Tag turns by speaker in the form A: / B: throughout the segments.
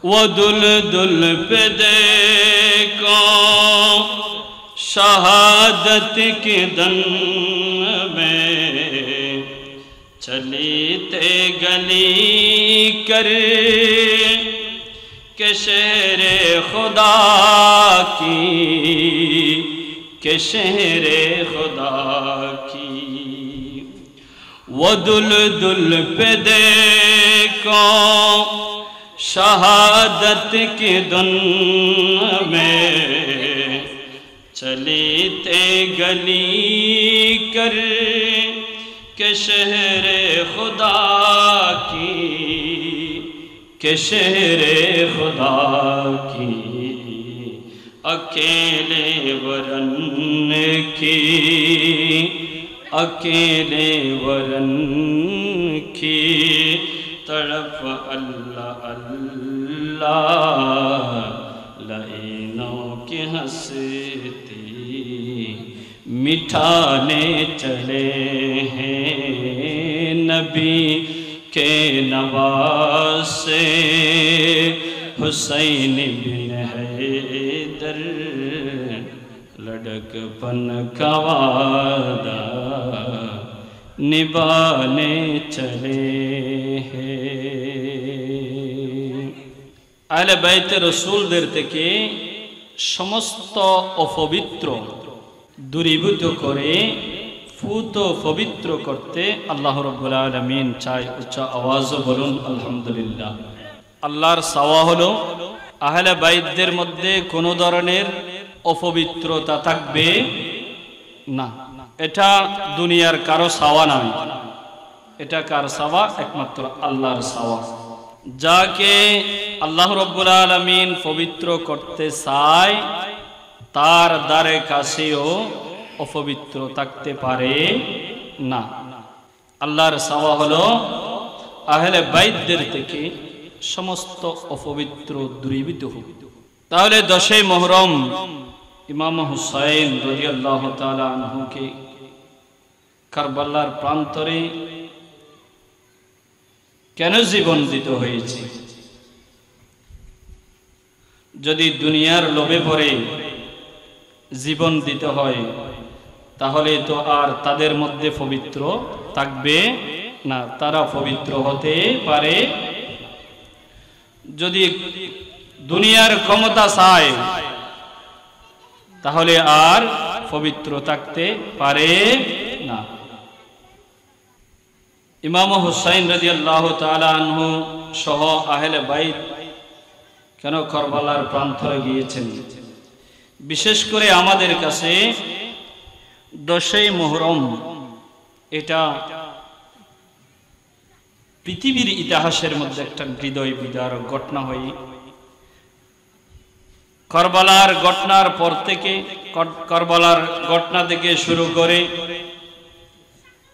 A: वो दुल दुल पे देखो शहादत के दन में, चली ते गली कर के शहरे खुदा की, के शहरे खुदा की। वो दुल दुल पे देखो शहादत के दन में, चली ते गली कर के शहरे खुदा की, के शहरे खुदा की। अकेले वरन की, अकेले वरन की तड़प अल्लाह अल्लाह, लाइनों की हंसती मिठाने चले हैं नबी के नवासे, हुसैन बिन हैदर लड़कपन का वादा निभाने चले हैं। আহলে বাইতে রাসূলদের থেকে সমস্ত অপবিত্র দূরীভূত করে ফুত পবিত্র করতে আল্লাহ রাব্বুল আলামিন চাই। উচ্চ আওয়াজে বলুন আলহামদুলিল্লাহ। আল্লাহর চাওয়া হলো আহলে বাইতদের মধ্যে কোনো ধরনের অপবিত্রতা থাকবে না। এটা দুনিয়ার কারো চাওয়া নয়, এটা কার চাওয়া? একমাত্র আল্লাহর চাওয়া। যাকে আল্লাহ রাব্বুল আলামিন পবিত্র করতে চায় তার দ্বারে কাছেও অপবিত্র থাকতে পারে না। আল্লাহর চাওয়া হলো আহলে বাইতদের থেকে সমস্ত অপবিত্র দূরীভূত হোক। তাহলে 10 মুহররম ইমাম হুসাইন রাদিয়াল্লাহু তাআলা আনহুকে কারবালার প্রান্তরে কেন জীবন দিতে হয়েছে? যদি দুনিয়ার লোভে পড়ে জীবন দিতে হয় তাহলে তো আর তাদের মধ্যে পবিত্র থাকবে না, তারা পবিত্র হতে পারে। যদি দুনিয়ার ক্ষমতা চায় তাহলে আর পবিত্র থাকতে পারে না। ইমাম হুসাইন রাদিয়াল্লাহু তাআলা আনহু সহ আহলে বাইত কেন কারবালার প্রান্তরে গিয়েছেন? বিশেষ করে আমাদের কাছে 10 মুহররম এটা পৃথিবীর ইতিহাসের মধ্যে একটা হৃদয় বিদারক ঘটনা হয়। কারবালার ঘটনার পর থেকে, কারবালার ঘটনা থেকে শুরু করে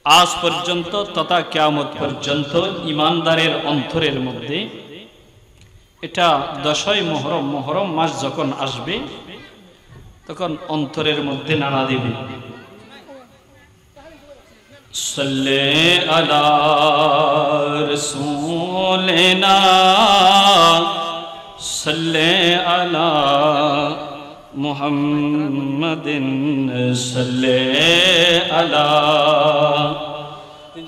A: আজ পর্যন্ত তথা কিয়ামত পর্যন্ত ইমানদারের অন্তরের মধ্যে এটা 10 মুহররম, মুহররম মাস যখন আসবে তখন অন্তরের মধ্যে নাড়া দিবে। সাল্লে আলা রাসূলিনা সাল্লে আলা মুহাম্মাদিন সাল্লে আলা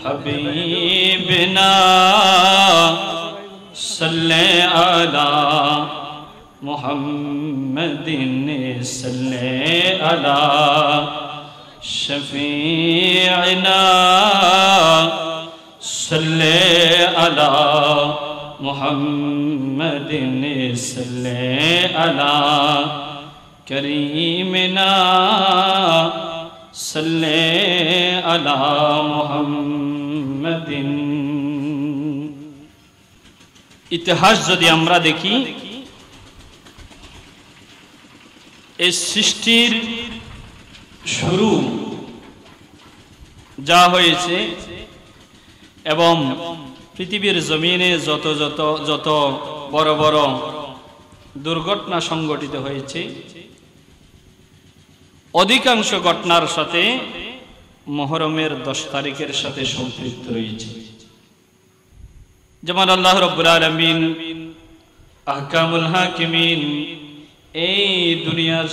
A: হাবিবিনা সাল্লে আলা মুহাম্মাদিন সাল্লে আলা শফীঈনা সাল্লে আলা মুহাম্মাদিন সাল্লে আলা করিমিনা সাল্লে আলা মুহাম্মাদিন। ইতিহাস যদি আমরা দেখি, এই সৃষ্টির শুরু যা হয়েছে এবং পৃথিবীর জমিনে যত বড় বড় দুর্ঘটনা সংঘটিত হয়েছে অধিকাংশ ঘটনার সাথে মুহররমের 10 তারিখের সাথে সম্পৃক্ত রয়েছে। যেমন আল্লাহ রাব্বুল আলামিন আহকামুল হাকিমিন এই দুনিয়ার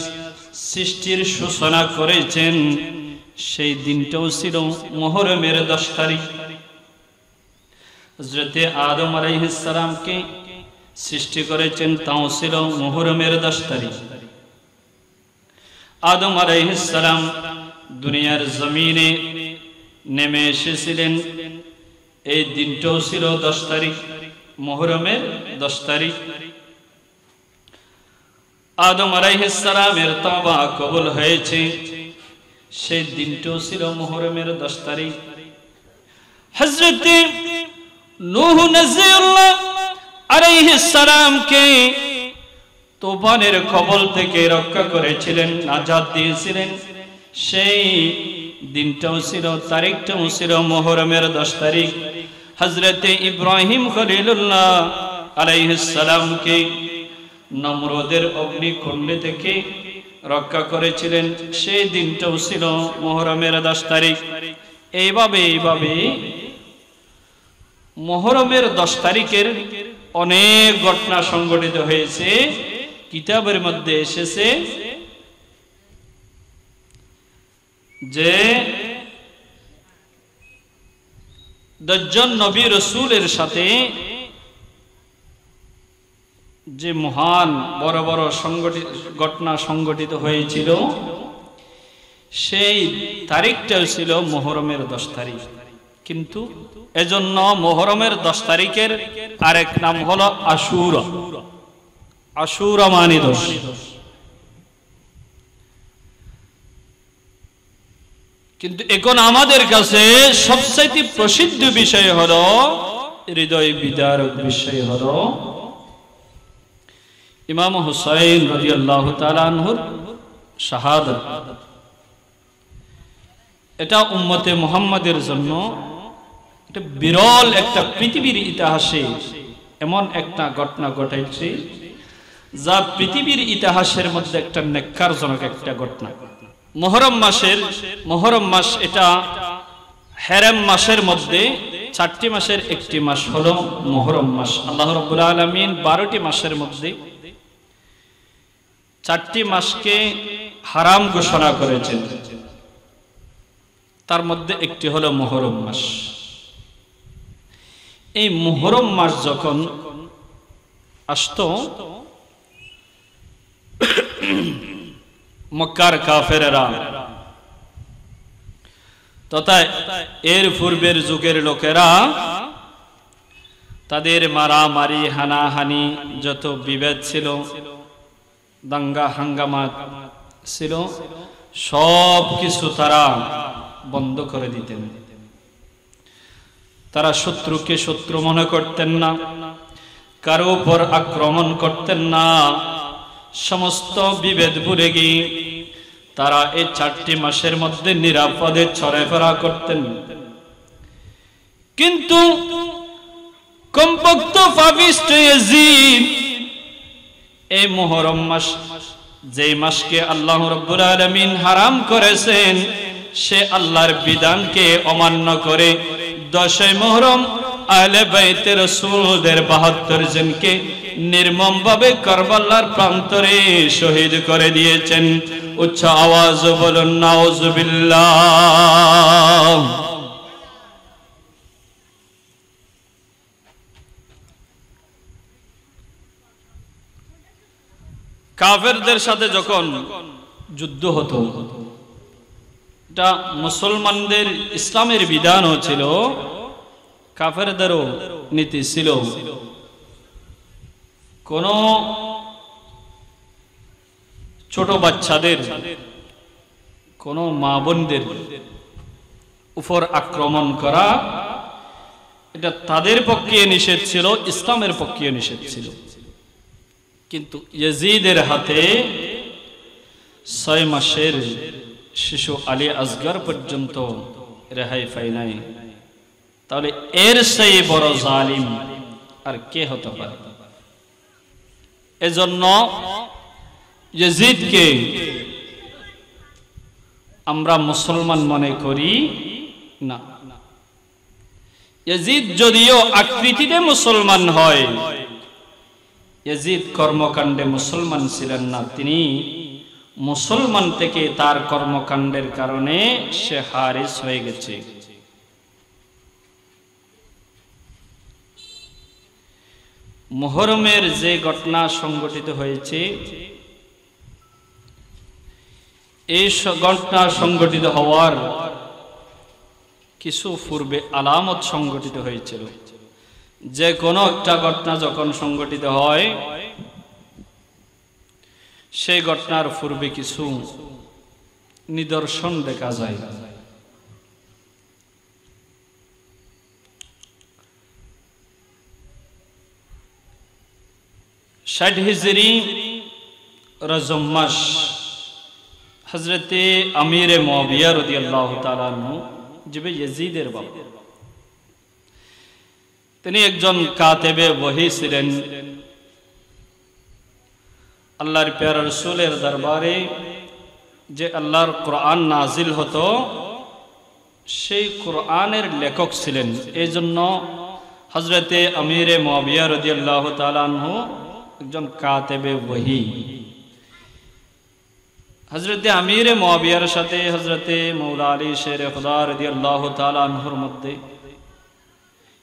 A: সৃষ্টির সূচনা করেছেন, সেই দিনটাও ছিল মুহররমের 10 তারিখ। হযরতে আদম আলাইহিস সালামকে সৃষ্টি করেছেন, তাও ছিল মুহররমের 10 তারিখ। আদম আলাইহিস সালাম দুনিয়ার জমিনে নেমে এসেছিলেন, এই দিনটাও ছিল 10 তারিখ, মুহররমের 10 তারিখ। আদম আলাইহিস সালামের তওবা কবুল হয়েছে, সেই দিনটাও ছিল মুহররমের 10 তারিখ। হযরতে নূহ নজিরুল্লাহ আলাইহিস সালামকে তুফানের কবল থেকে রক্ষা করেছিলেন, নাজাত দিয়েছিলেন, সেই দিনটাও ছিল, তারিখটাও ছিল মুহররমের 10 তারিখ। হযরতে ইব্রাহিম খলিলুল্লাহ আলাইহিস সালামকে নমরুদের অগ্নিকুণ্ড থেকে রক্ষা করেছিলেন, সেই দিনটাও ছিল মুহররমের 10 তারিখ। এইভাবে মুহররমের 10 তারিখের অনেক ঘটনা সংঘটিত হয়েছে। কিতাবের মধ্যে এসেছে যে 10 জন নবী রাসূলের সাথে যে মহান বড় বড় ঘটনা সংঘটিত হয়েছিল, সেই তারিখটাও ছিল মুহররমের 10 তারিখ। কিন্তু এজন্য মুহররমের 10 তারিখের আরেক নাম হলো আশুরা। আশুরা মানে 10। কিন্তু এখন আমাদের কাছে সবচেয়ে প্রসিদ্ধ বিষয় হলো, হৃদয় বিদারক বিষয় হলো ইমাম হুসাইন রাদিয়াল্লাহু তাআলা আনহুর শাহাদাত। এটা উম্মতে মুহাম্মাদের জন্য এটা বিরল একটা, পৃথিবীর ইতিহাসে এমন একটা ঘটনা ঘটেছে যা পৃথিবীর ইতিহাসের মধ্যে একটা নেক্কারজনক একটা ঘটনা। মুহররম মাস, এটা হেরেম মাসের মধ্যে 4টি মাসের একটি মাস হলো মুহররম মাস। আল্লাহ রাব্বুল আলামিন 12টি মাসের মধ্যে 4টি মাসকে হারাম ঘোষণা করেছেন, তার মধ্যে একটি হলো মুহররম মাস। এই মুহররম মাস যখন আসতো, মক্কার কাফেরেরা তথা এর পূর্বের যুগের লোকেরা তাদের মারামারি, হানাহানি, যত বিভেদ ছিল, দাঙ্গা হাঙ্গামা ছিল, সব কিছু তারা বন্ধ করে দিতেন। তারা শত্রুকে শত্রু মনে করতেন না, কারো উপর আক্রমণ করতেন না, সমস্ত বিভেদ ভুলে গিয়ে তারা এই 4টি মাসের মধ্যে নিরাপদে চলাফেরা করতেন। কিন্তু কমপক্ষে পাপিষ্ঠ ইয়াজিদ এই মুহররম মাস, যে মাসকে আল্লাহ রাব্বুল আলামিন হারাম করেছেন, সে আল্লাহর বিধানকে অমান্য করে 10 মুহররম আহলে বাইতে রাসূলদের 72 জনকে নির্মমভাবে কারবালার প্রান্তরে শহীদ করে দিয়েছেন। উচ্চ আওয়াজ বলুন নাউযুবিল্লাহ। কাফেরদের সাথে যখন যুদ্ধ হতো, এটা মুসলমানদের ইসলামের বিধানও ছিল, কাফেরদেরও নীতি ছিল। কোন ছোট বাচ্চাদের, কোন মা বোনদের উপর আক্রমণ করা, এটা তাদের পক্ষে নিষেধ ছিল, ইসলামের পক্ষে নিষেধ ছিল। কিন্তু ইয়াজিদের হাতে 6 মাসের শিশু আলী আসগর পর্যন্ত রেহাই পায় নাই। তাহলে এর চেয়ে বড় জালিম আর কে হতে পারে? এজন্য ইয়াজিদকে আমরা মুসলমান মনে করি না। ইয়াজিদ যদিও আকৃতিতে মুসলমান হয়, ইয়াজিদ কর্মকাণ্ডে মুসলমান ছিলেন না, তিনি মুসলমান থেকে তার কর্মকাণ্ডের কারণে সে হারিস হয়ে গেছে। মুহররমের যে ঘটনা সংঘটিত হয়েছে, এই ঘটনা সংঘটিত হওয়ার কিছু পূর্বে আলামত সংঘটিত হয়েছিল। যে কোনো একটা ঘটনা যখন সংঘটিত হয়, সেই ঘটনার পূর্বে কিছু নিদর্শন দেখা যায়। ষাট হিজরি রজব মাস হযরতে আমির মুআবিয়া রাদিয়াল্লাহু তাআলা আনহু, যিনি ইয়াজিদের বাবা, তিনি একজন কাতেবে ওহী ছিলেন। আল্লাহর প্যারা রাসূলের দরবারে যে আল্লাহর কোরআন নাজিল হতো, সেই কোরআনের লেখক ছিলেন। এই জন্য হযরতে আমির মুআবিয়া রাদিয়াল্লাহু তাআলা আনহু একজন কাতেবে ওহী। হযরতে আমির মুআবিয়ার সাথে হযরতে মাওলা আলী শের খুদা রাদিয়াল্লাহু তাআলা আনহুর মধ্যে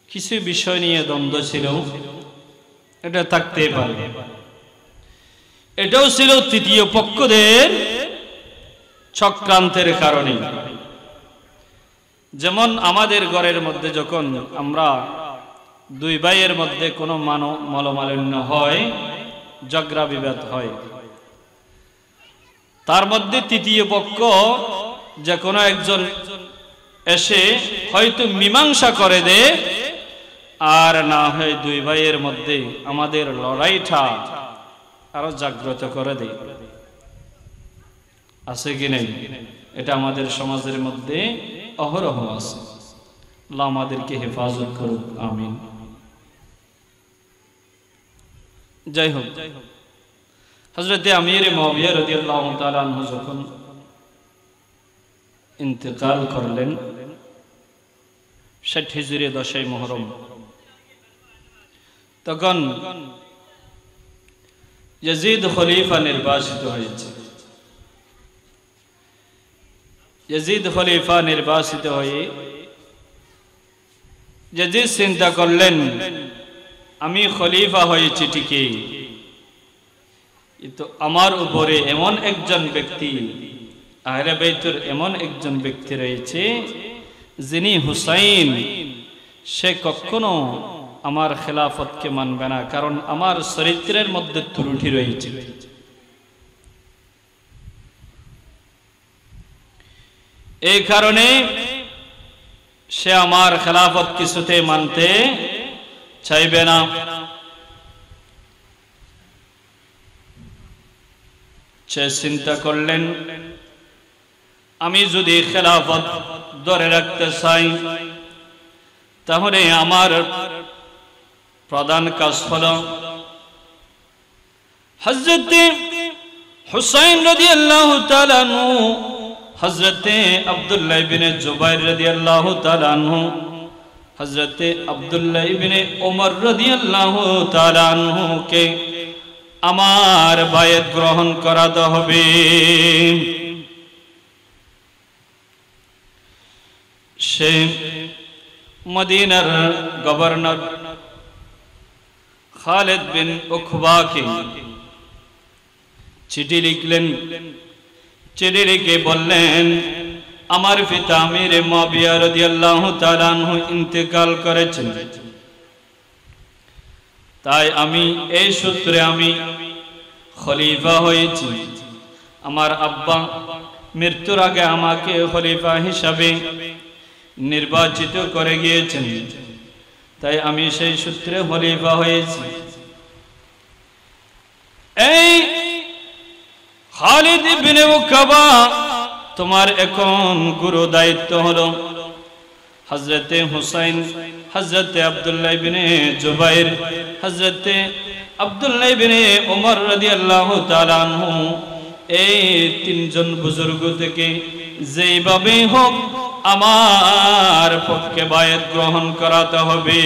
A: কিছু বিষয় নিয়ে দ্বন্দ্ব ছিল। এটা থাকতে পারে, এটাও ছিল তৃতীয় পক্ষদের চক্রান্তের কারণে। যেমন আমাদের ঘরের মধ্যে যখন আমরা দুই ভাইয়ের মধ্যে কোনো মনোমালিন্য হয়, ঝগড়া বিবাদ হয়, তার মধ্যে তৃতীয় পক্ষ যে কোনো একজন এসে হয়তো মীমাংসা করে দেয়, আর না হয় দুই ভাইয়ের মধ্যে আমাদের লড়াইটা আরো জাগ্রত করে দেয়। আছে কি নেই? এটা আমাদের সমাজের মধ্যে অহরহ আছে। আল্লাহ আমাদেরকে হেফাজত করুক, আমিন। যাই হোক, হযরতে আমির মুআবিয়া রাদিয়াল্লাহু তাআলা আনহু যখন ইন্তেকাল করলেন ৬০ হিজরি ১০ই মুহররম, তখন ইয়াজিদ খলিফা নির্বাচিত হয়েছে। ইয়াজিদ খলিফা নির্বাচিত হয়ে ইয়াজিদ চিন্তা করলেন, আমি খলিফা হয়েছি ঠিকই, কিন্তু আমার উপরে এমন একজন ব্যক্তি, আহলে বাইতুর এমন একজন ব্যক্তি রয়েছে যিনি হুসাইন, সে কখনো আমার খেলাফতকে মানবে না, কারণ আমার চরিত্রের মধ্যে ত্রুটি রয়েছে। এই কারণে সে আমার খেলাফত কিছুতে মানতে চাইবে না। সে চিন্তা করলেন, আমি যদি খেলাফত ধরে রাখতে চাই, তাহলে আমার প্রধান কাজ হলো হযরতে হুসাইন রাদিয়াল্লাহু তাআলা আনহু, হযরতে আব্দুল্লাহ ইবনে জুবাইর রাদিয়াল্লাহু তাআলা আনহু, হযরতে আব্দুল্লাহ ইবনে ওমর রাদিয়াল্লাহু তাআলা আনহুকে আমার বায়াত গ্রহণ করাতে হবে। সে মদিনার গভর্নর খালিদ বিন উকবাকে চিঠি লিখলেন। চিঠি লিখে বললেন, আমার পিতা আমির মুআবিয়া রাদিয়াল্লাহু তাআলা আনহু ইন্তেকাল করেছেন, তাই আমি এই সূত্রে আমি খলিফা হয়েছি। আমার আব্বা মৃত্যুর আগে আমাকে খলিফা হিসাবে নির্বাচিত করে গিয়েছেন, তাই আমি সেই সূত্রে খলিফা হয়েছি। এই খালিদ ইবনে উকবা, তোমার এখন গুরু দায়িত্ব হলো হযরতে হুসাইন, হযরতে আব্দুল্লাহ ইবনে জুবাইর, হযরতে আব্দুল্লাহ ইবনে ওমর রাদিয়াল্লাহু তাআলা আনহু, এই তিনজন বুজুর্গ থেকে যেইভাবে হোক আমার পক্ষে বায়াত গ্রহণ করাতে হবে।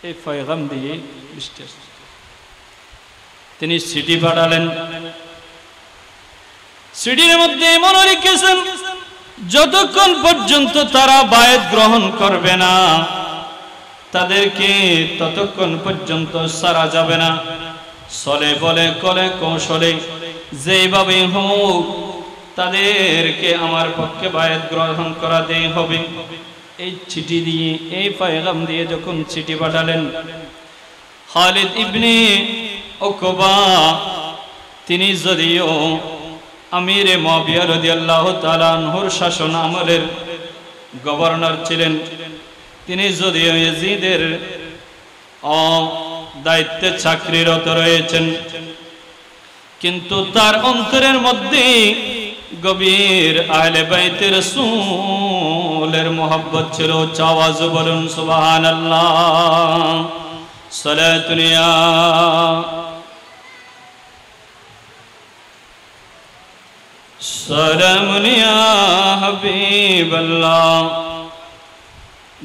A: এই পয়গাম দিয়ে বৃষ্টি তিনি চিঠি পাঠালেন। চিঠির মধ্যে এমন লিখেছেন, যতক্ষণ পর্যন্ত তারা বায়াত গ্রহণ করবে না তাদেরকে ততক্ষণ পর্যন্ত ছাড়া যাবে না। চলে বলে কলে কৌশলে যেভাবে হোক তাদেরকে আমার পক্ষে বায়াত গ্রহণ করাতেই হবে। এই চিঠি দিয়ে, এই পয়গাম দিয়ে যখন চিঠি পাঠালেন, খালিদ ইবনে উকবা তিনি যদিও আমিরে মুআবিয়া রাদিয়াল্লাহু তাআলা আনহুর শাসন আমলের গভর্নর ছিলেন, তিনি যদিও ইয়াজিদের দায়িত্বে চাকরিরত রয়েছেন, কিন্তু তার অন্তরের মধ্যে গভীর আহলে বাইতে রাসূলের মোহাব্বত ছিল। আওয়াজ বলুন সুবহানাল্লাহ। সালাতুন ইয়া সালামুন ইয়া হাবিবাল্লাহ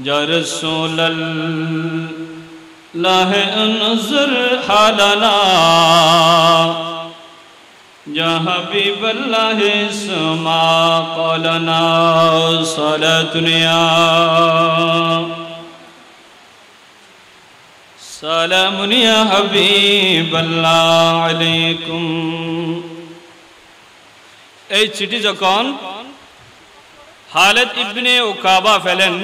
A: ইয়া রাসূলাল্লাহ আনজুর হালানা ইয়া হাবিবাল্লাহ ইসমা ক্বালানা। সালাতুন ইয়া সালামুন ইয়া হাবিবাল্লাহ আলাইকুম। এই চিঠি যখন খালিদ ইবনে উকাবা ফেলেন,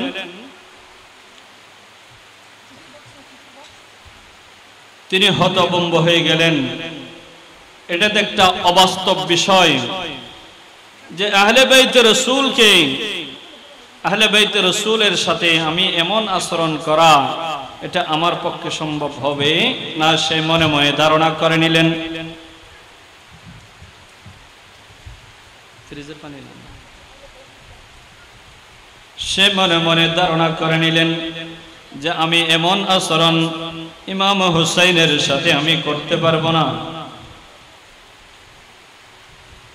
A: তিনি হতভম্ব হয়ে গেলেন। এটা তো একটা অবাস্তব বিষয় যে আহলে বাইতে রাসূলকে, আহলে বাইতে রাসূলের সাথে আমি এমন আচরণ করা, এটা আমার পক্ষে সম্ভব হবে না। সে মনে মনে ধারণা করে নিলেন। সে মনে মনে ধারণা করে নিলেন যে আমি এমন আচরণ ইমাম হুসাইনের সাথে আমি করতে পারবো না।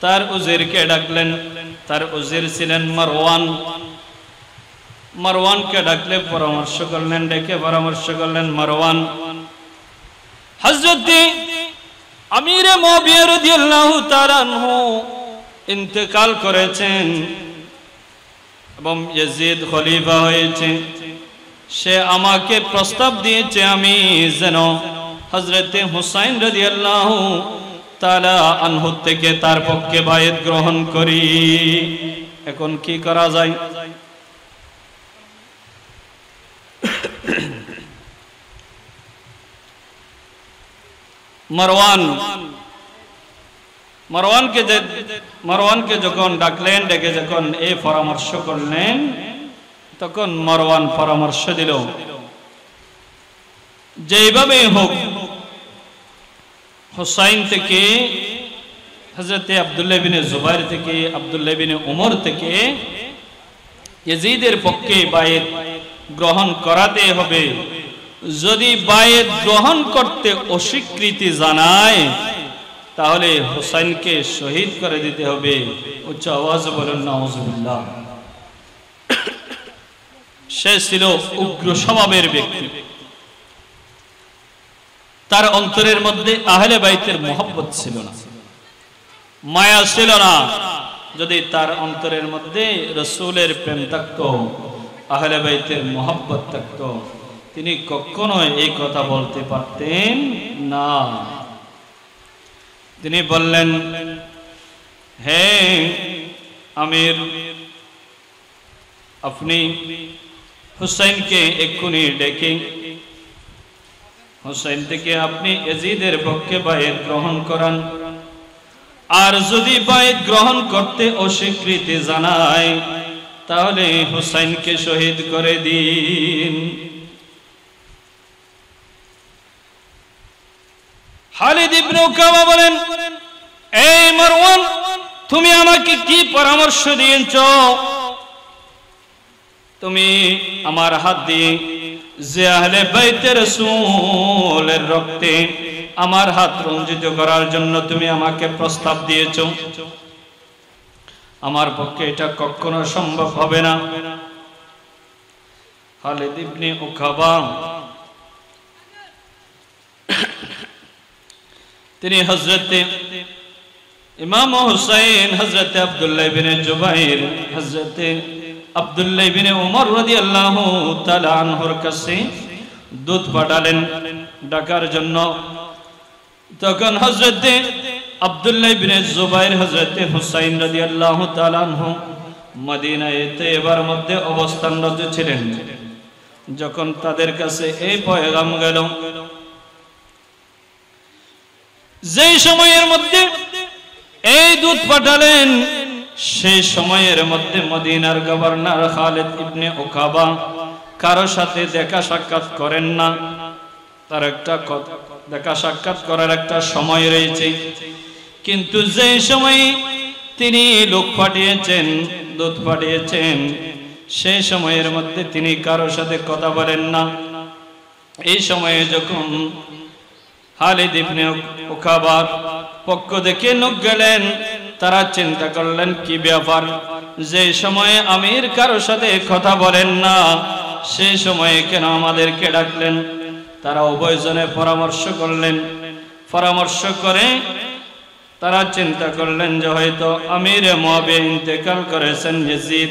A: তার উজিরকে ডাকলেন। তার উজির ছিলেন মারওয়ান। মারওয়ানকে ডাকলে পরামর্শ করলেন, ডেকে পরামর্শ করলেন মারওয়ান, হযরত আমিরে মুআবিয়া রাদিয়াল্লাহু তাআলা আনহু ইন্তেকাল করেছেন এবং ইয়াজিদ খলিফা হয়েছে। সে আমাকে প্রস্তাব দিয়েছে আমি যেন হযরত হুসাইন রাদিয়াল্লাহু তাআলা আনহু থেকে তার পক্ষে বায়াত গ্রহণ করি। এখন কি করা যায়? মারওয়ানকে যখন ডাকলেন, ডেকে যখন এই পরামর্শ করলেন, তখন মারওয়ান পরামর্শ দিল যেভাবে হোক হুসাইন থেকে, হযরত আব্দুল্লাহ ইবনে জুবাইর থেকে, আব্দুল্লাহ ইবনে উমর থেকে ইয়াজিদের পক্ষে বায়াত গ্রহণ করাতে হবে। যদি বায়াত গ্রহণ করতে অস্বীকৃতি জানায় তাহলে হুসাইনকে শহীদ করে দিতে হবে। উচ্চ আওয়াজে বলুন নাউজুবিল্লাহ। সে ছিল উগ্র স্বভাবের ব্যক্তি। তার অন্তরের মধ্যে আহলে বাইতের মোহাব্বত ছিল না, মায়া ছিল না। যদি তার অন্তরের মধ্যে রাসূলের প্রেম থাকতো, আহলে বাইতের মোহাব্বত থাকতো, তিনি কখনো এই কথা বলতে পারতেন না। তিনি বললেন, হে আমির, আপনি হুসাইনকে এক্ষুনি ডেকে হুসাইন থেকে আপনি ইয়াজিদের পক্ষে বায়াত গ্রহণ করান। আর যদি বায়াত গ্রহণ করতে অস্বীকৃতি জানায় তাহলে হুসাইনকে শহীদ করে দিন। খালিদ ইবনে উকাবা বলেন, এই মারওয়ান, তুমি আমাকে কি পরামর্শ দিয়েছো? তুমি আমার হাত দিয়ে যে আহলে বাইতে রাসূলের রক্তে আমার হাত রঞ্জিত করার জন্য তুমি আমাকে প্রস্তাব দিয়েছো, আমার পক্ষে এটা কখনো সম্ভব হবে না। খালিদ ইবনে উকাবা তিনি হযরতে ইমাম হুসাইন, হযরতে আব্দুল্লাহ ইবনে জুবাইর, হযরতে আব্দুল্লাহ ইবনে ওমর রাদিয়াল্লাহু তাআলা আনহুর কাছে দুধ পাঠালেন ডাকার জন্য। তখন হযরতে আব্দুল্লাহ ইবনে জুবাইর, হযরতে হুসাইন রাদিয়াল্লাহু তাআলা আনহু মদিনায়ে তৈয়বার মধ্যে অবস্থানরত ছিলেন। যখন তাদের কাছে এই পয়গাম গেল, যেই সময়ের মধ্যে এই দুধ পাঠালেন, সেই সময়ের মধ্যে মদিনার গভর্নর খালিদ ইবনে উকাবা কারো সাথে দেখা সাক্ষাৎ করেন না। তার একটা দেখা সাক্ষাৎ করার একটা সময় রয়েছে, কিন্তু যে সময় তিনি লোক পাঠিয়েছেন, দুধ পাঠিয়েছেন, সেই সময়ের মধ্যে তিনি কারো সাথে কথা বলেন না। এই সময়ে যখন খালিদ ইবনে উকাবার পক্ষ থেকে লোক গেলেন, তারা চিন্তা করলেন কি ব্যাপার, যে সময়ে আমির কারো সাথে কথা বলেন না, সেই সময়ে কেন আমাদেরকে ডাকলেন? তারা উভয়জনে পরামর্শ করলেন। পরামর্শ করে তারা চিন্তা করলেন যে হয়তো আমির মুআবিয়া ইন্তেকাল করেছেন, ইয়াজিদ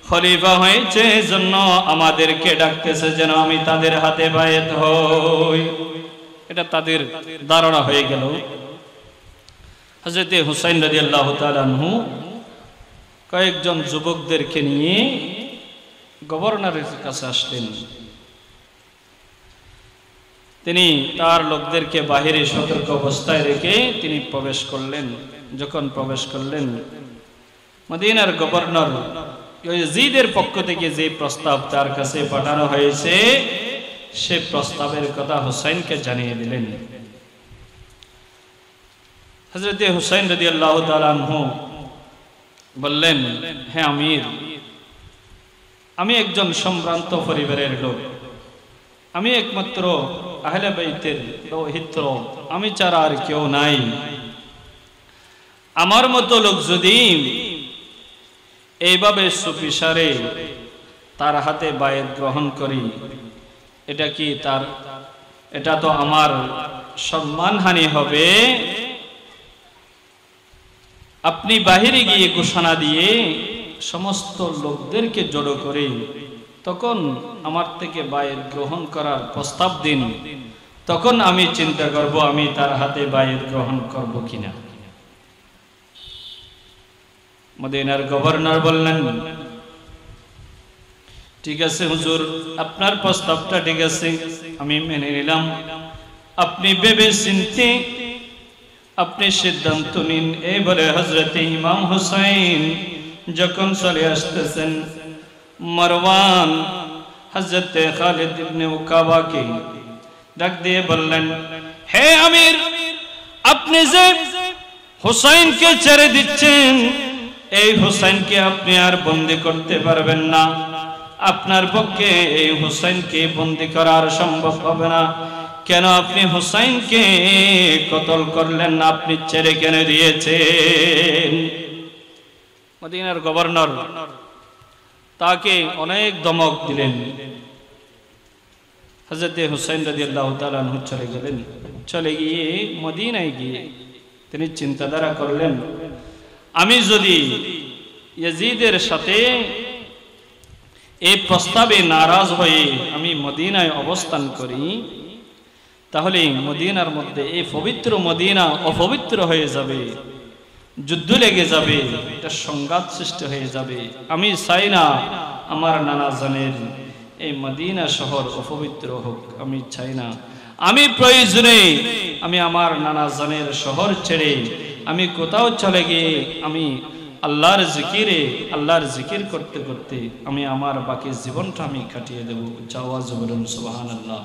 A: খলিফা হয়েছে, এজন্য আমাদেরকে ডাকতেছে যেন আমি তাদের হাতে বায়াত হই। এটা তাদের ধারণা হয়ে গেল। হযরতে হুসাইন রাদিয়াল্লাহু তাআলা আনহু কয়েকজন যুবকদেরকে নিয়ে গভর্নরের কাছে আসলেন। তিনি তার লোকদেরকে বাহিরে সতর্ক অবস্থায় রেখে তিনি প্রবেশ করলেন। যখন প্রবেশ করলেন, মদিনার গভর্নর ইয়াজিদের পক্ষ থেকে যে প্রস্তাব তার কাছে পাঠানো হয়েছে, সে প্রস্তাবের কথা হুসাইনকে জানিয়ে দিলেন। হযরতে হুসাইন রাদিয়াল্লাহু তাআলা আনহু বললেন, হ্যাঁ আমির, আমি একজন সম্ভ্রান্ত পরিবারের লোক, আমি একমাত্র আহলে বাইতের দৌহিত্র, আমি ছাড়া আর কেউ নাই। আমার মতো লোক যদি এইভাবে সুপিসারে তার হাতে বায়াত গ্রহণ করি, এটা তো আমার সম্মানহানি হবে। আপনি বাহিরে গিয়ে ঘোষণা দিয়ে সমস্ত লোকদেরকে জড়ো করে তখন আমার থেকে বায়াত গ্রহণ করার প্রস্তাব দিন, তখন আমি চিন্তা করব আমি তার হাতে বায়াত গ্রহণ করব কিনা। মদিনার গভর্নর বললেন, ঠিক আছে হুজুর, আপনার প্রস্তাবটা ঠিক আছে, আমি মেনে নিলাম। আপনি ভেবে চিন্তে আপনি সিদ্ধান্ত নিন। এই বলে হযরতে ইমাম হুসাইন যখন চলে আসতেছেন, মারওয়ান হযরতে খালিদ ইবনে উকাবাকে ডাক দিয়ে বললেন, হে আমির, আপনি যে হুসাইনকে ছেড়ে দিচ্ছেন, এই হুসাইনকে আপনি আর বন্দী করতে পারবেন না। আপনার পক্ষে এই হুসাইনকে বন্দী করার সম্ভব হবে না। কেন আপনি হুসাইনকে কতল করলেন না? আপনি ছেড়ে কেন দিয়েছেন? মদিনার গভর্নর তাকে অনেক ধমক দিলেন। হযরতে হুসাইন রাদিয়াল্লাহু তাআলা আনহু চলে গেলেন। চলে গিয়ে মদিনায় গিয়ে তিনি চিন্তাধারা করলেন, আমি যদি ইয়াজিদের সাথে এই প্রস্তাবে নারাজ হয়ে আমি মদিনায় অবস্থান করি, তাহলে মদিনার মধ্যে এই পবিত্র মদিনা অপবিত্র হয়ে যাবে, যুদ্ধ লেগে যাবে, একটা সংঘাত সৃষ্টি হয়ে যাবে। আমি চাই না আমার নানা জানের এই মদিনা শহর অপবিত্র হোক, আমি চাই না। আমি প্রয়োজনে আমি আমার নানা জানের শহর ছেড়ে আমি কোথাও চলে গিয়ে আমি আল্লাহর জিকির করতে করতে আমি আমার বাকি জীবনটা আমি কাটিয়ে দেব। আওয়াজ বলুন সুবহানাল্লাহ।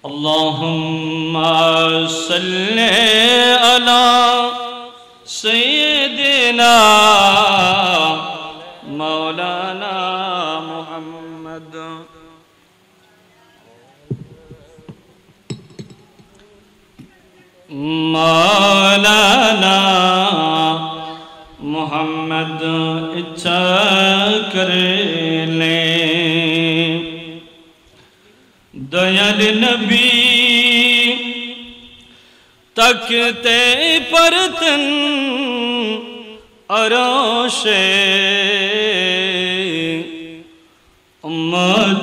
A: আল্লাহুম্মা সাল্লি আলা সাইয়্যিদিনা মাওলানা মুহাম্মদ। मौलाना मोहम्मद इच्छा कर ले, दयाल नबी तकते परतन अरोशे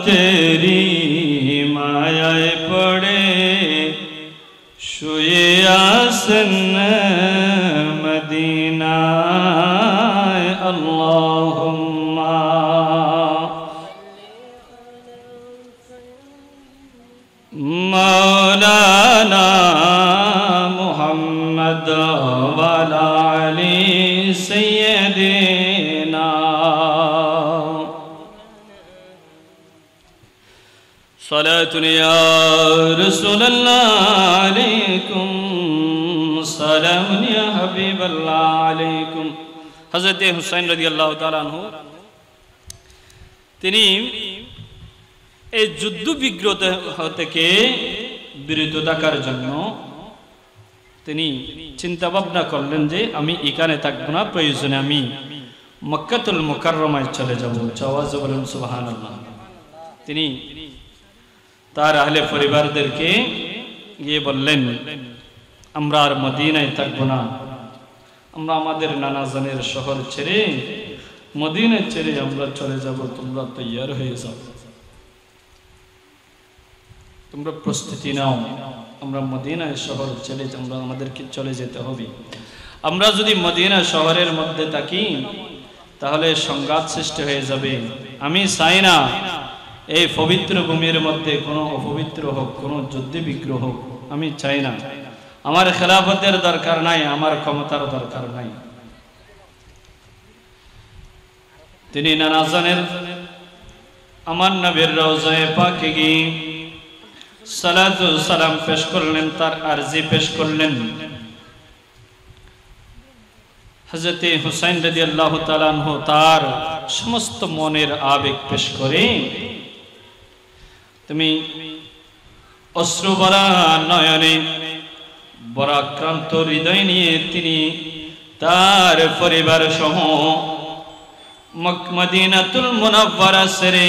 A: तेरी मायाए पड़े शुए आसन मदीना अल्लाहुम्मा मौलाना मुहम्मद वाला अली सय्यदना सलातुन या रसूलल्लाह अलैकुम सलामुन या हबीबल्लाह अलैकुम। हज़रत हुसैन রাদিয়াল্লাহু তাআলা আনহু তিনি এই যুদ্ধ বিগ্রহ থেকে বিরত থাকার জন্য তিনি চিন্তা ভাবনা করলেন যে আমি এখানে থাকবো না, প্রয়োজনে আমি মক্কাতুল মুকাররমায় চলে যাব। আওয়াজ বলুন সুবহানাল্লাহ। তিনি তার আহলে পরিবারদেরকে গিয়ে বললেন আমরা আর মদিনায় থাকবো না, আমরা আমাদের নানা জানের শহর ছেড়ে মদিনা ছেড়ে আমরা চলে যাব, তোমরা তৈয়ার হয়ে যাও, তোমরা প্রস্তুতি নাও, আমরা মদিনায় শহর ছেড়ে আমরা আমাদেরকে চলে যেতে হবে। আমরা যদি মদিনা শহরের মধ্যে থাকি তাহলে সংঘাত সৃষ্টি হয়ে যাবে। আমি চাই না এই পবিত্র ভূমির মধ্যে কোনো অপবিত্র হোক, কোনো যুদ্ধ বিগ্রহ হোক, আমি চাই না। আমার খেলাফতের দরকার নাই, আমার ক্ষমতার দরকার নাই। তিনি নানাজানের আমার নবীর রওজায়ে পাকে গিয়ে সালাতু সালাম পেশ করলেন, তার আরজি পেশ করলেন। হযরত হুসাইন রাদিয়াল্লাহু তাআলা আনহু তার সমস্ত মনের আবেগ পেশ করে তুমি অশ্রুভরা নয়নে বরাক্রান্ত হৃদয় নিয়ে তিনি তার পরিবার সহ মদিনাতুল মুনাওয়ারা ছেড়ে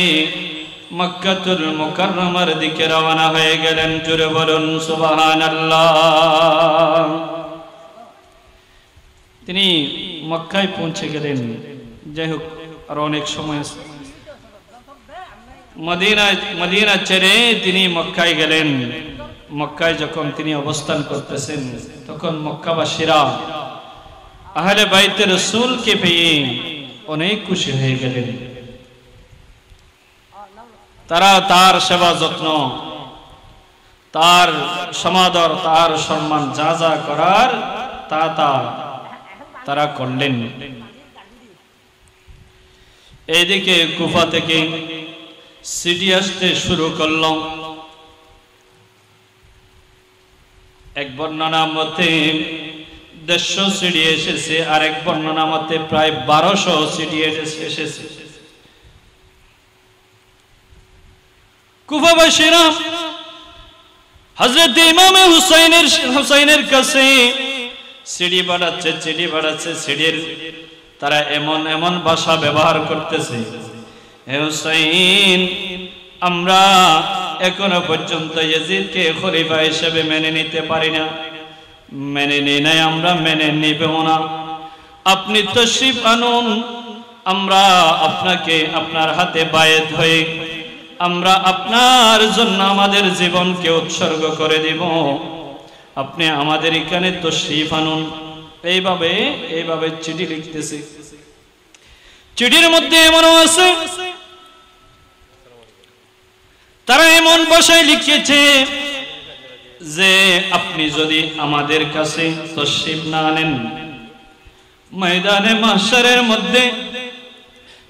A: মক্কাতুল মুকাররমার দিকে রওনা হয়ে গেলেন। জোরে বলুন সুবহানাল্লাহ। তিনি মক্কায় পৌঁছে গেলেন। যাই হোক, আর অনেক সময় মদিনা ছেড়ে তিনি মক্কায় গেলেন। মক্কায় যখন তিনি অবস্থান করতেছেন তখন মক্কাবাসীরা আহলে বাইতে রাসূলকে পেয়ে অনেক খুশি হয়ে গেলেন। তারা তার সেবা যত্ন, তার সমাদর, তার সম্মান যা যা করার তা তারা করলেন। এইদিকে কুফা থেকে সিটি আসতে শুরু করল। এক বর্ণনা মতে 150 সিটি এসেছে, আর এক বর্ণনা মতে প্রায় 1200 সিটি এসেছে। কুফাবাসীরা হযরত ইমাম হুসাইনের কাছে সিঁড়ি বাড়াচ্ছে, চিঠি বাড়াচ্ছে। সিঁড়ির তারা এমন এমন ভাষা ব্যবহার করতেছে, হে হুসাইন, আমরা এখনো পর্যন্ত ইয়াজিদকে খলিফা হিসেবে মেনে নিতে পারি না, মেনে নিই নাই, আমরা মেনে নিবও না। আপনি তশরিফ আনুন, আমরা আপনাকে আপনার হাতে বায়েত হয়ে আমরা আপনার জন্য আমাদের জীবনকে উৎসর্গ করে দিব, আপনি আমাদের এখানে তশরিফ আনুন। এইভাবে চিঠি লিখতেছে। চিঠির মধ্যে এমনও আছে, তারা এমন ভাষায় লিখেছে যে আপনি যদি আমাদের কাছে তশরিফ না আনেন, ময়দানে মাহশারের মধ্যে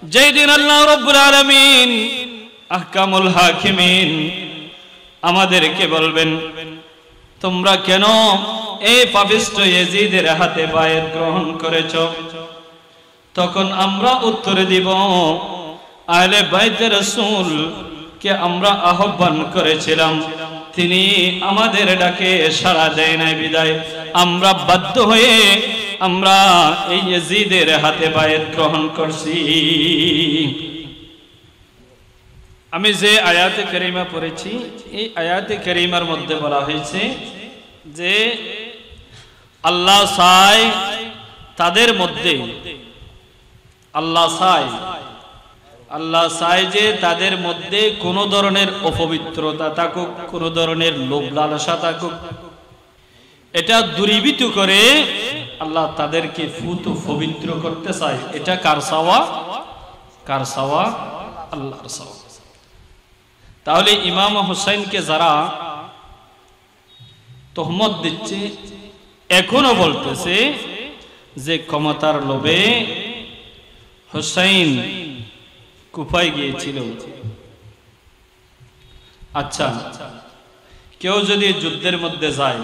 A: যেই দিন আল্লাহ রাব্বুল আলামিন আহকামুল হাকিমিন আমাদেরকে বলবেন তোমরা কেন এই পাপিষ্ঠ ইয়াজিদের হাতে বায়াত গ্রহণ করেছো, তখন আমরা উত্তরে দিব আহলে বাইতে রাসূল কে আমরা আহ্বান করেছিলাম, তিনি আমাদের ডাকে সাড়া দেয় নাই, বিদায় আমরা বাধ্য হয়ে আমরা এই ইয়াজিদের হাতে বায়াত গ্রহণ করছি। আমি যে আয়াতে কারিমা পড়েছি, এই আয়াতে কারিমার মধ্যে বলা হয়েছে যে আল্লাহ চায় তাদের মধ্যে, আল্লাহ চায় যে তাদের মধ্যে কোনো ধরনের অপবিত্রতা থাকুক, কোনো ধরনের লোভ লালসা থাকুক, এটা দূরীভূত করে আল্লাহ তাদেরকে পবিত্র করতে চায়। এটা কার চাওয়া? আল্লাহর চাওয়া। তাহলে ইমাম হুসাইনকে যারা তহমত দিচ্ছে, এখনো বলতেছে যে ক্ষমতার লোভে হুসাইন কুফায় গিয়েছিল। আচ্ছা, কেউ যদি যুদ্ধের মধ্যে যায়,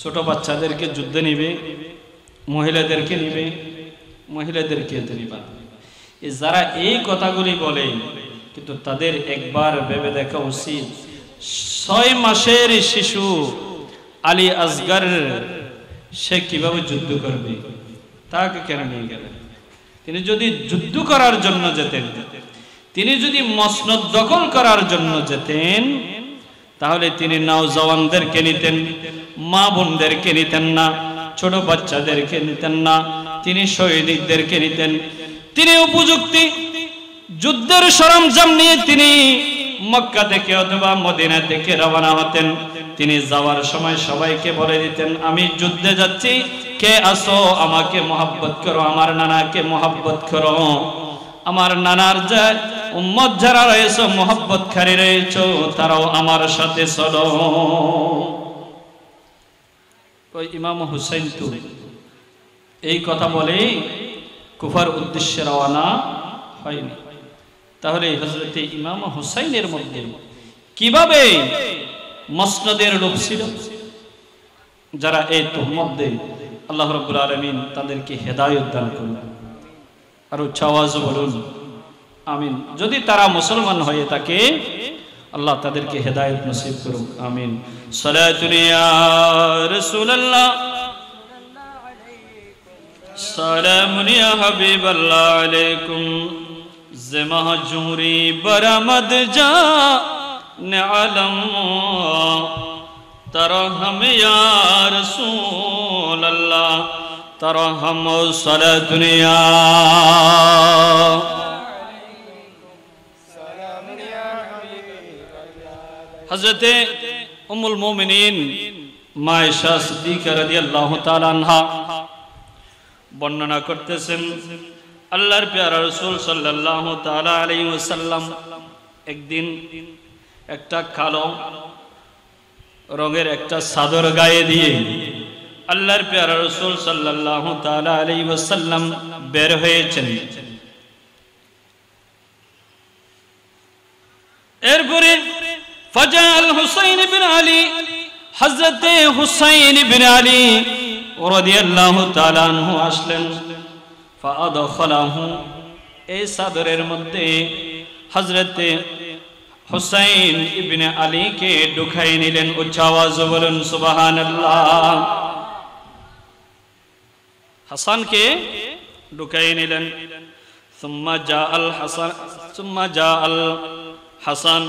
A: ছোট বাচ্চাদেরকে যুদ্ধে নিবে, মহিলাদেরকে নিবে, মহিলাদেরকে নিবে। যারা এই কথাগুলি বলে, কিন্তু তাদের একবার ভেবে দেখা উচিত 6 মাসের শিশু আলী আসগর সে কিভাবে যুদ্ধ করবে, তাকে কেন নিয়ে গেলেন? তিনি যদি যুদ্ধ করার জন্য যেতেন, তিনি যদি মসনদ দখল করার জন্য যেতেন, তাহলে তিনি নওজওয়ানদেরকে নিতেন, মা বোনদেরকে নিতেন না, ছোট বাচ্চাদেরকে নিতেন না, তিনি সৈনিকদেরকে নিতেন। তিনি উপযুক্ত যুদ্ধের সরঞ্জাম নিয়ে তিনি মক্কা থেকে অথবা মদিনা থেকে রওনা হতেন। তিনি যাওয়ার সময় সবাইকে বলে দিতেন, আমি যুদ্ধে যাচ্ছি, কে আসো আমাকে মহব্বত করো, আমার নানাকে মহব্বত করো, আমার নানার যে উম্মত যারা রয়েছে মহব্বতকারী রয়েছে তারাও আমার সাথে চলো। ওই ইমাম হুসাইন তো এই কথা বলে কুফার উদ্দেশ্যে রওনা হয়নি। তাহলে হযরতে ইমাম হুসাইনের মধ্যে কিভাবে মসনদের লোভ ছিল? যারা এই তহমত দেয়, আল্লাহ রাব্বুল আলামিন তাদেরকে হেদায়েত দান করুন। আর উচ্চ আওয়াজে বলুন আমিন। যদি তারা মুসলমান হয়ে থাকে, আল্লাহ তাদেরকে হেদায়েত নসিব করুন, আমিন। সালাতুন ইয়া রাসূলুল্লাহ, সালামুন ইয়া হাবিবাল্লাহ আলাইকুম। যে মাহজুরি বরামদ যা নেআলম, তরহম ইয়া রাসূলুল্লাহ, তরহম। সালাতুন ইয়া হযরতে উম্মুল মুমিনিন মা আয়েশা সিদ্দিকা রাদিয়াল্লাহু তাআলা আনহা বর্ণনা করতেছেন, আল্লাহর প্যারা রাসূল সাল্লাল্লাহু তাআলা আলাইহি ওয়াসাল্লাম একদিন একটা কালো রঙের একটা চাদর গায়ে দিয়ে আল্লাহর প্যারা রাসূল সাল্লাল্লাহু তাআলা আলাইহি ওয়াসাল্লাম বের হয়েছেন। এরপরে ফাজাল হুসাইন ইবনে আলী, হযরতে হুসাইন ইবনে আলী রাদিয়াল্লাহু তাআলা আনহু আসলেন। ফাআদখালাহু, এই চাদরের মধ্যে হযরতে হুসাইন ইবনে আলীকে ঢুকাই নিলেন। উচ্চ আওয়াজে বলুন সুবহানাল্লাহ। হাসানকে ঢুকাই নিলেন। সুম্মা জাআল হাসান, সুম্মা জাআল হাসান,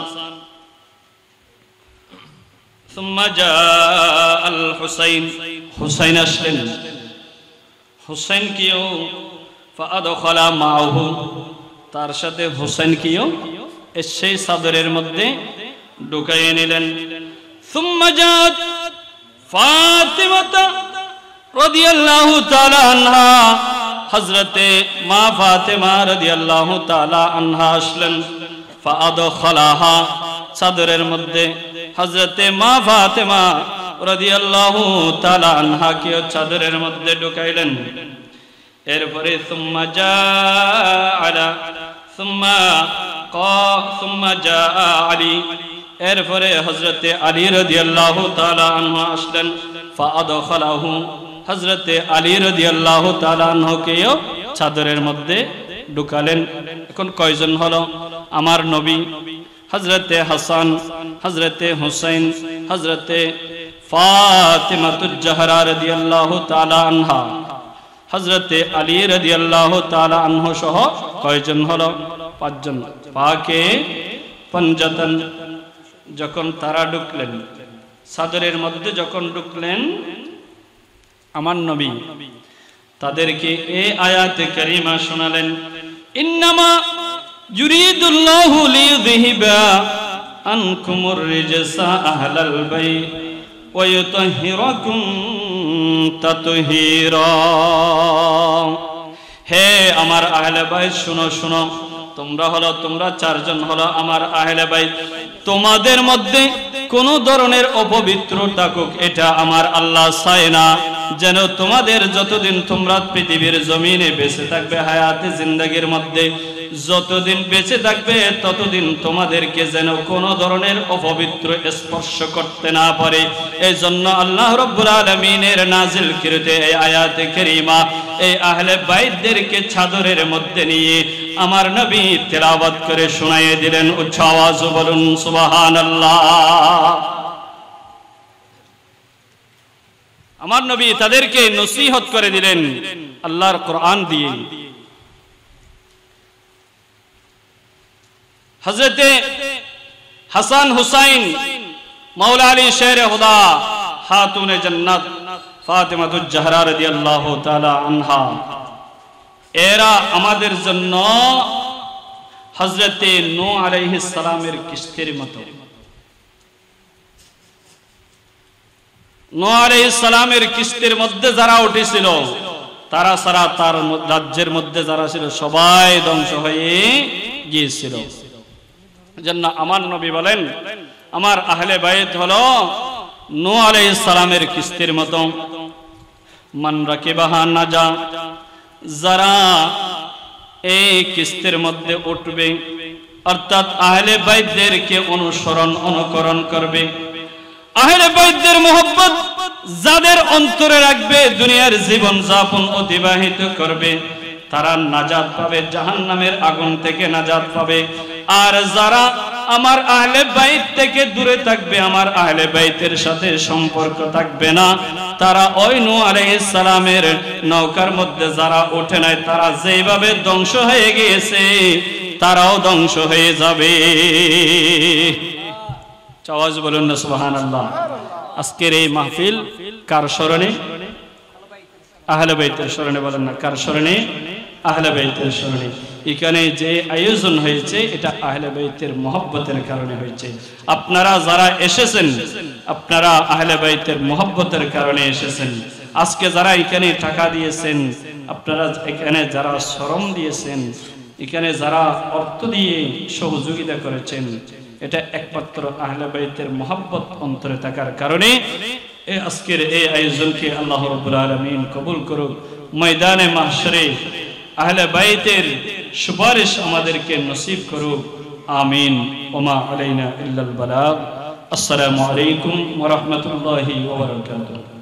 A: সুম্মা জাআল হুসাইন, হুসাইন আসলেন। হুসাইনকেও ফাআদখালা মাআহু, তার সাথে হুসাইনকেও সেই চাদরের মধ্যে ঢুকাইয়ে নিলেন। সুম্মা জাআত ফাতিমা রাদিয়াল্লাহু তাআলা আনহা, হযরতে মা ফাতিমা রাদিয়াল্লাহু তাআলা আনহা আসলেন। ফাআদখালাহা, চাদরের মধ্যে হযরতে মা ফাতিমা রাদিয়াল্লাহু তাআলা আনহাকে চাদরের মধ্যে ঢুকাইলেন। এরপরে সুম্মা জাআলা, সুম্মা জাআ আলী, এরপরে হযরতে আলী রাদিয়াল্লাহু তাআলা আনহু আসলেন। ফাআদখালাহু, হযরতে আলী রাদিয়াল্লাহু তাআলা আনহুকেও চাদরের মধ্যে ঢুকালেন। এখন কয়জন হলো? আমার নবী, হযরতে হাসান, হযরতে হুসাইন, হযরতে ফাতিমাতুজ জাহরা রাদিয়াল্লাহু তাআলা আনহা, হযরতে আলী রাদিয়াল্লাহু তাআলা আনহু সহ কয়জন হলো? 5 জন। পাকে পঞ্জাতন, যখন তারা ঢুকলেন চাদরের মধ্যে, যখন ঢুকলেন আমার নবী তাদেরকে এই আয়াতে কারিমা শোনালেন, ইন্নামা ইউরিদুল্লাহু লিইয়ুযহিবা আনকুমুর রিজসা আহলাল বাইত ওয়া ইউতাহহিরাকুম তাতহীরা। হে আমার আহলে বাইত, শুনো শুনো, তোমরা চারজন হলো আমার আহলে বাইত। তোমাদের মধ্যে কোন ধরনের অপবিত্র থাকুক এটা আমার আল্লাহ চায় না। যেন তোমাদের যতদিন তোমরা পৃথিবীর জমিনে বেঁচে থাকবে, হায়াতে জিন্দেগির মধ্যে যতদিন বেঁচে থাকবে ততদিন তোমাদেরকে যেন কোন ধরনের অপবিত্র স্পর্শ করতে না পারে। এই জন্য আল্লাহ রাব্বুল আলামিনের নাজিলকৃত এই আয়াতে কারিমা এই আহলে বাইতদেরকে চাদরের মধ্যে নিয়ে আমার নবী তেলাওয়াত করে শোনাইয়ে দিলেন। উচ্চ আওয়াজে বলুন সুবহানাল্লাহ। আমার নবী তাদেরকে নসিহত করে দিলেন আল্লাহর কোরআন দিয়ে। হযরতে হাসান হুসাইন মাওলা আলী শেরে খুদা খাতুনে জান্নাত ফাতেমাতুজ জাহরা রাদিয়াল্লাহু তাআলা আনহা, এরা আমাদের জন্য হযরতে নূহ আলাইহিস সালামের কিস্তির মতো। নূহ আলাইহিস সালামের কিস্তির মধ্যে যারা উঠেছিল তারা ছাড়া তার রাজ্যের মধ্যে যারা ছিল সবাই ধ্বংস হয়ে গিয়েছিল। এজন্য আমার নবী বলেন আমার আহলে বাইত হলো নূহ আলাইহিস সালামের কিস্তির মতো। মান রাকিবাহা নাজা, যারা এই কিস্তির মধ্যে উঠবে অর্থাৎ আহলে বাইতদেরকে অনুকরণ করবে, আহলে বাইতদের মোহব্বত যাদের অন্তরে রাখবে, দুনিয়ার জীবন যাপন অতিবাহিত করবে, তারা নাজাত পাবে, জাহান্নামের আগুন থেকে নাজাত পাবে। আর যারা আমার আহলে বাইত থেকে দূরে থাকবে, আমার আহলে বাইতের সাথে সম্পর্ক থাকবে না, তারা ওই নূহ আলাইহিস সালামের নৌকার মধ্যে যারা ওঠে নাই, তারা যেভাবে ধ্বংস হয়ে গিয়েছে তারাও ধ্বংস হয়ে যাবে। আওয়াজ বলুন না সুবহানাল্লাহ। আজকের এই মাহফিল কার স্মরণে? আহলে বাইতের স্মরণে। বলেন না কার স্মরণে? আহলে বাইতের স্মরণে। এখানে যে আয়োজন হয়েছে এটা আহলে বাইতের মহব্বতের কারণে হয়েছে। আপনারা যারা এসেছেন আপনারা আহলে বাইতের মহব্বতের কারণে এসেছেন। আজকে যারা এখানে টাকা দিয়েছেন, আপনারা এখানে যারা শ্রম দিয়েছেন, এখানে যারা অর্থ দিয়ে সহযোগিতা করেছেন, এটা একমাত্র আহলে বাইতের মহব্বত অন্তরে থাকার কারণে আজকের এই আয়োজনকে আল্লাহ রাব্বুল আলামিন কবুল করুক। ময়দানে মাহশরে আহলে বাইতের সুপারিশ আমাদেরকে নসিব করুক, আমিন। ওমা আলাইনা ইল্লাল বালাগ। আসসালামু আলাইকুম ওয়া রাহমাতুল্লাহি ওয়া বারাকাতুহু।